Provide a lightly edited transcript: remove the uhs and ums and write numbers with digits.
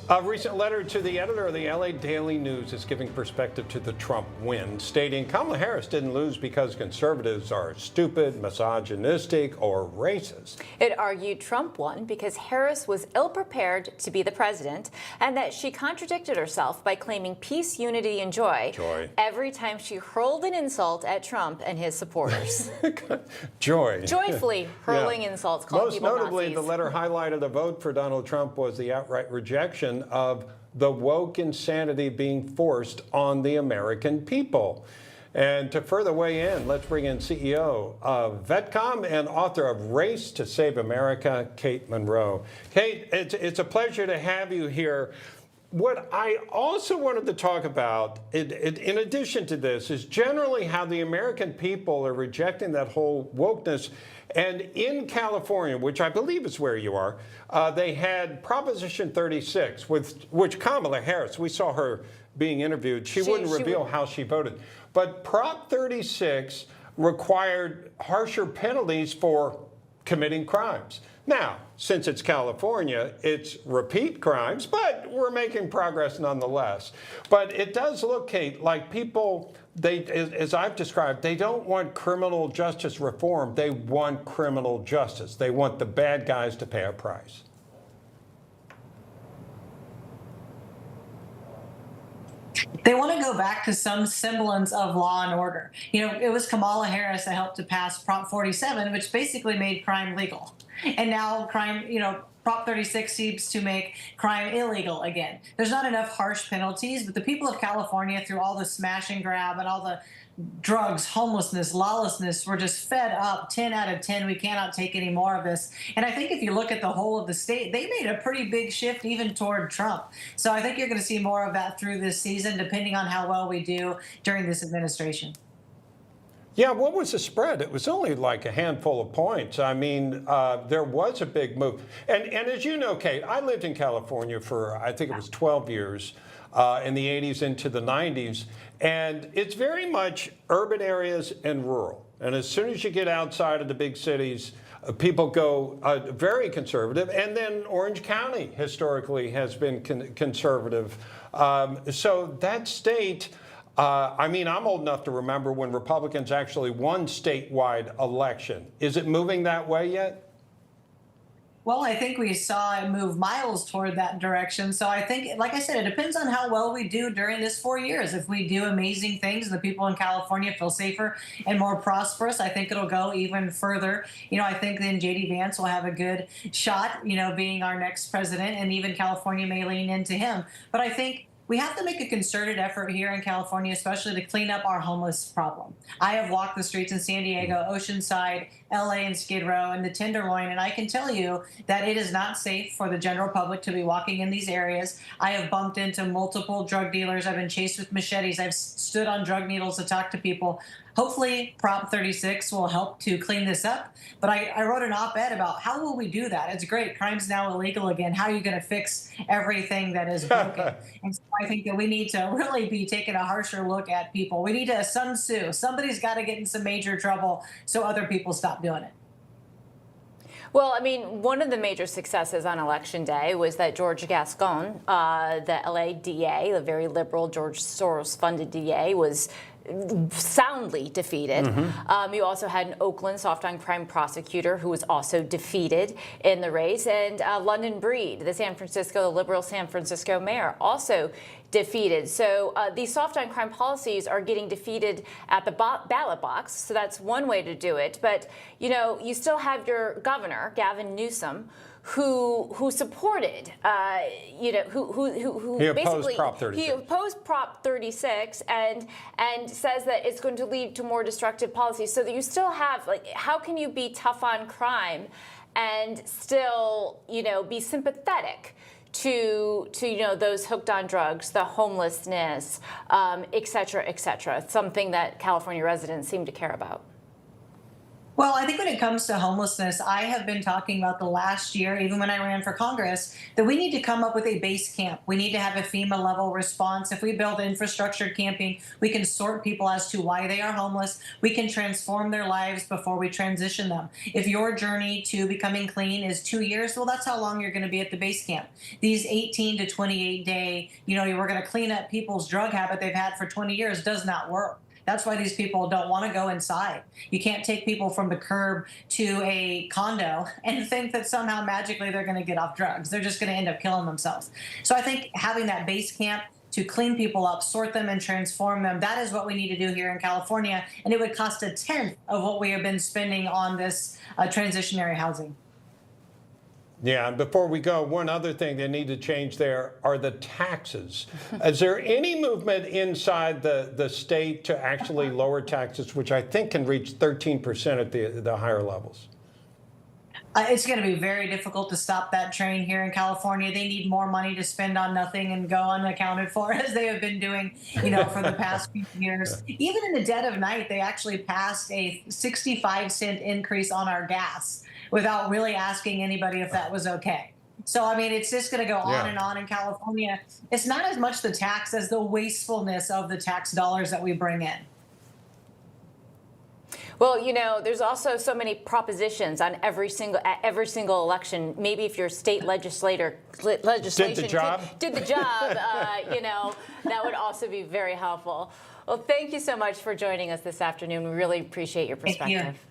A recent letter to the editor of the LA Daily News is giving perspective to the Trump win, stating Kamala Harris didn't lose because conservatives are stupid, misogynistic, or racist. It argued Trump won because Harris was ill-prepared to be the president and that she contradicted herself by claiming peace, unity, and joy every time she hurled an insult at Trump and his supporters. Joyfully hurling insults, calling people Nazis. Most notably, the letter highlighted a vote for Donald Trump was the outright rejection of the woke insanity being forced on the American people. And to further weigh in, let's bring in CEO of VetCom and author of Race to Save America, Kate Monroe. Kate, it's a pleasure to have you here. What I also wanted to talk about, in addition to this, is generally how the American people are rejecting that whole wokeness. And in California, which I believe is where you are, they had Proposition 36, which Kamala Harris, we saw her being interviewed. She wouldn't reveal how she voted. But Prop 36 required harsher penalties for committing crimes. Now, since it's California, it's repeat crimes, but we're making progress nonetheless. But it does look, Kate, like people, as I've described, they don't want criminal justice reform. They want criminal justice. They want the bad guys to pay a price. They want to go back to some semblance of law and order. You know, it was Kamala Harris that helped to pass Prop 47, which basically made crime legal. And now crime, Prop 36 seems to make crime illegal again. There's not enough harsh penalties, but the people of California, through all the smash and grab and all the drugs, homelessness, lawlessness, we're just fed up. 10 out of 10, we cannot take any more of this. And I think if you look at the whole of the state, they made a pretty big shift even toward Trump. So I think you're going to see more of that through this season, depending on how well we do during this administration. Yeah, what was the spread? It was only like a handful of points. I mean, there was a big move. And as you know, Kate, I lived in California for, I think it was 12 years, in the 80s into the 90s. And it's very much urban areas and rural. And as soon as you get outside of the big cities, people go very conservative. And then Orange County historically has been conservative. So that state, I mean, I'm old enough to remember when Republicans actually won statewide election. Is it moving that way yet? Well, I think we saw it move miles toward that direction. So I think, like I said, it depends on how well we do during this 4 years. If we do amazing things, the people in California feel safer and more prosperous, I think it'll go even further. I think then J.D. Vance will have a good shot, being our next president, and even California may lean into him. But I think we have to make a concerted effort here in California, especially to clean up our homeless problem. I have walked the streets in San Diego, Oceanside, LA, and Skid Row, and the Tenderloin, and I can tell you that it is not safe for the general public to be walking in these areas. I have bumped into multiple drug dealers. I've been chased with machetes. I've stood on drug needles to talk to people. Hopefully, Prop 36 will help to clean this up. But I wrote an op-ed about how will we do that? It's great. Crime's now illegal again. How are you going to fix everything that is broken? And so I think that we need to really be taking a harsher look at people. We need to Sun Tzu. Somebody's got to get in some major trouble so other people stop doing it. Well, I mean, one of the major successes on Election Day was that George Gascon, the LA DA, the very liberal George Soros-funded DA, was soundly defeated. You also had an Oakland soft-on-crime prosecutor who was also defeated in the race, and London Breed, the liberal San Francisco mayor, also defeated. So these soft-on-crime policies are getting defeated at the ballot box. So that's one way to do it. But you still have your governor, Gavin Newsom, who supported, who he basically opposed Prop 36. He opposed Prop 36 and says that it's going to lead to more destructive policies. So that you still have, how can you be tough on crime and still, be sympathetic to those hooked on drugs, the homelessness, et cetera, et cetera? Something that California residents seem to care about. Well, I think when it comes to homelessness, I have been talking about the last year, even when I ran for Congress, that we need to come up with a base camp. We need to have a FEMA level response. If we build infrastructure camping, we can sort people as to why they are homeless. We can transform their lives before we transition them. If your journey to becoming clean is 2 years, well, that's how long you're going to be at the base camp. These 18 to 28 day, we're going to clean up people's drug habit they've had for 20 years does not work. That's why these people don't want to go inside. You can't take people from the curb to a condo and think that somehow magically they're going to get off drugs. They're just going to end up killing themselves. So I think having that base camp to clean people up, sort them, and transform them, that is what we need to do here in California. And it would cost a tenth of what we have been spending on this transitionary housing. Yeah, and before we go, one other thing they need to change there are the taxes. Is there any movement inside the state to actually lower taxes, which I think can reach 13% at the higher levels? It's going to be very difficult to stop that train here in California. They need more money to spend on nothing and go unaccounted for, as they have been doing, for the past few years. Even in the dead of night, they actually passed a 65-cent increase on our gas without really asking anybody if that was okay. So, I mean, it's just going to go on and on in California. It's not as much the tax as the wastefulness of the tax dollars that we bring in. Well, there's also so many propositions on every single election. Maybe if your state legislation did the job, that would also be very helpful. Well, thank you so much for joining us this afternoon. We really appreciate your perspective. Thank you.